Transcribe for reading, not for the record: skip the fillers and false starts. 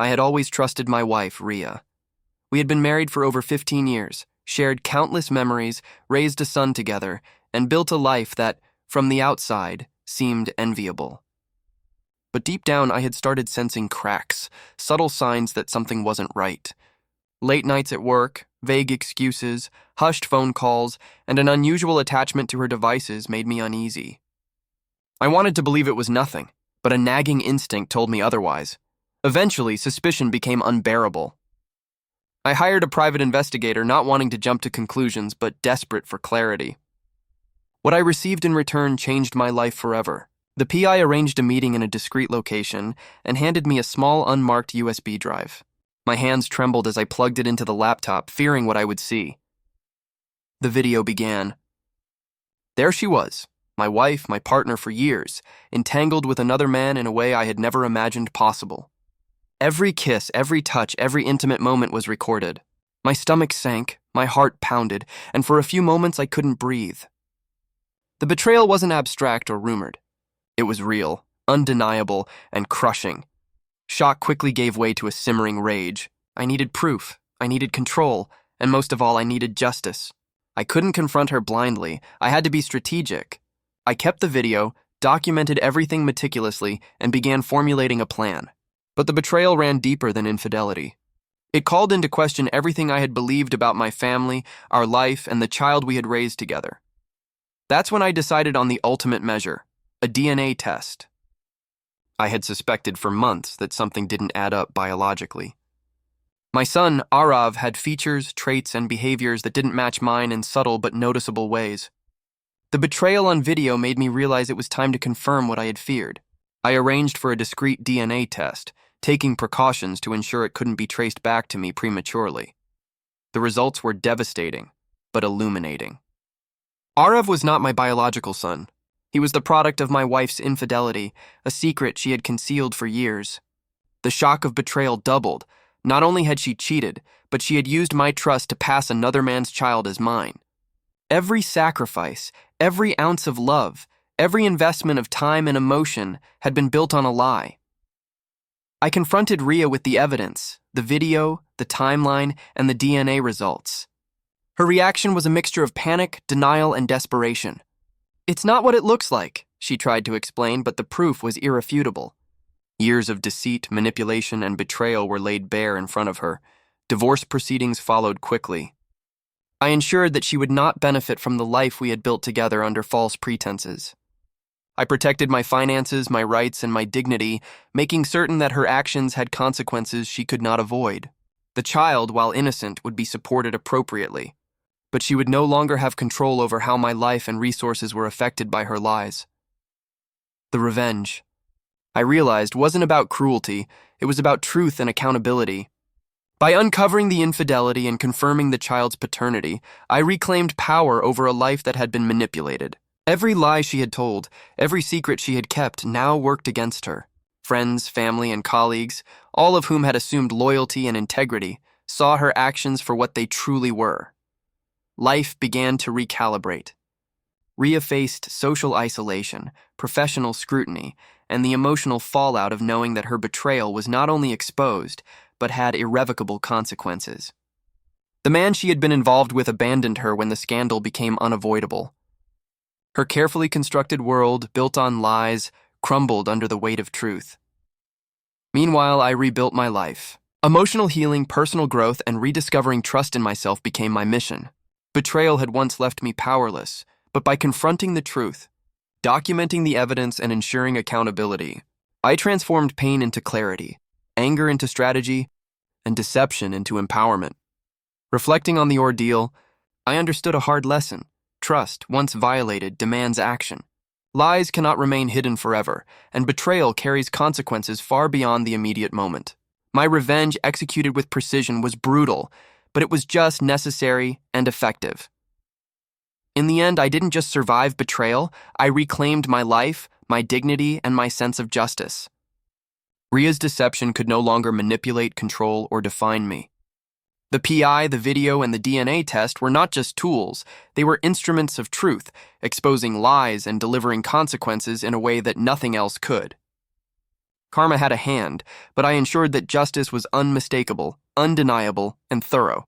I had always trusted my wife, Rhea. We had been married for over 15 years, shared countless memories, raised a son together, and built a life that, from the outside, seemed enviable. But deep down, I had started sensing cracks, subtle signs that something wasn't right. Late nights at work, vague excuses, hushed phone calls, and an unusual attachment to her devices made me uneasy. I wanted to believe it was nothing, but a nagging instinct told me otherwise. Eventually, suspicion became unbearable. I hired a private investigator, not wanting to jump to conclusions, but desperate for clarity. What I received in return changed my life forever. The PI arranged a meeting in a discreet location and handed me a small unmarked USB drive. My hands trembled as I plugged it into the laptop, fearing what I would see. The video began. There she was, my wife, my partner for years, entangled with another man in a way I had never imagined possible. Every kiss, every touch, every intimate moment was recorded. My stomach sank, my heart pounded, and for a few moments I couldn't breathe. The betrayal wasn't abstract or rumored. It was real, undeniable, and crushing. Shock quickly gave way to a simmering rage. I needed proof, I needed control, and most of all, I needed justice. I couldn't confront her blindly. I had to be strategic. I kept the video, documented everything meticulously, and began formulating a plan. But the betrayal ran deeper than infidelity. It called into question everything I had believed about my family, our life, and the child we had raised together. That's when I decided on the ultimate measure, a DNA test. I had suspected for months that something didn't add up biologically. My son, Arav, had features, traits, and behaviors that didn't match mine in subtle but noticeable ways. The betrayal on video made me realize it was time to confirm what I had feared. I arranged for a discreet DNA test, taking precautions to ensure it couldn't be traced back to me prematurely. The results were devastating, but illuminating. Arav was not my biological son. He was the product of my wife's infidelity, a secret she had concealed for years. The shock of betrayal doubled. Not only had she cheated, but she had used my trust to pass another man's child as mine. Every sacrifice, every ounce of love, every investment of time and emotion had been built on a lie. I confronted Rhea with the evidence, the video, the timeline, and the DNA results. Her reaction was a mixture of panic, denial, and desperation. "It's not what it looks like," she tried to explain, but the proof was irrefutable. Years of deceit, manipulation, and betrayal were laid bare in front of her. Divorce proceedings followed quickly. I ensured that she would not benefit from the life we had built together under false pretenses. I protected my finances, my rights, and my dignity, making certain that her actions had consequences she could not avoid. The child, while innocent, would be supported appropriately, but she would no longer have control over how my life and resources were affected by her lies. The revenge, I realized, wasn't about cruelty, it was about truth and accountability. By uncovering the infidelity and confirming the child's paternity, I reclaimed power over a life that had been manipulated. Every lie she had told, every secret she had kept now worked against her. Friends, family, and colleagues, all of whom had assumed loyalty and integrity, saw her actions for what they truly were. Life began to recalibrate. Rhea faced social isolation, professional scrutiny, and the emotional fallout of knowing that her betrayal was not only exposed, but had irrevocable consequences. The man she had been involved with abandoned her when the scandal became unavoidable. Her carefully constructed world, built on lies, crumbled under the weight of truth. Meanwhile, I rebuilt my life. Emotional healing, personal growth, and rediscovering trust in myself became my mission. Betrayal had once left me powerless, but by confronting the truth, documenting the evidence, and ensuring accountability, I transformed pain into clarity, anger into strategy, and deception into empowerment. Reflecting on the ordeal, I understood a hard lesson. Trust, once violated, demands action. Lies cannot remain hidden forever, and betrayal carries consequences far beyond the immediate moment. My revenge, executed with precision, was brutal, but it was just necessary and effective. In the end, I didn't just survive betrayal, I reclaimed my life, my dignity, and my sense of justice. Rhea's deception could no longer manipulate, control, or define me. The PI, the video, and the DNA test were not just tools, they were instruments of truth, exposing lies and delivering consequences in a way that nothing else could. Karma had a hand, but I ensured that justice was unmistakable, undeniable, and thorough.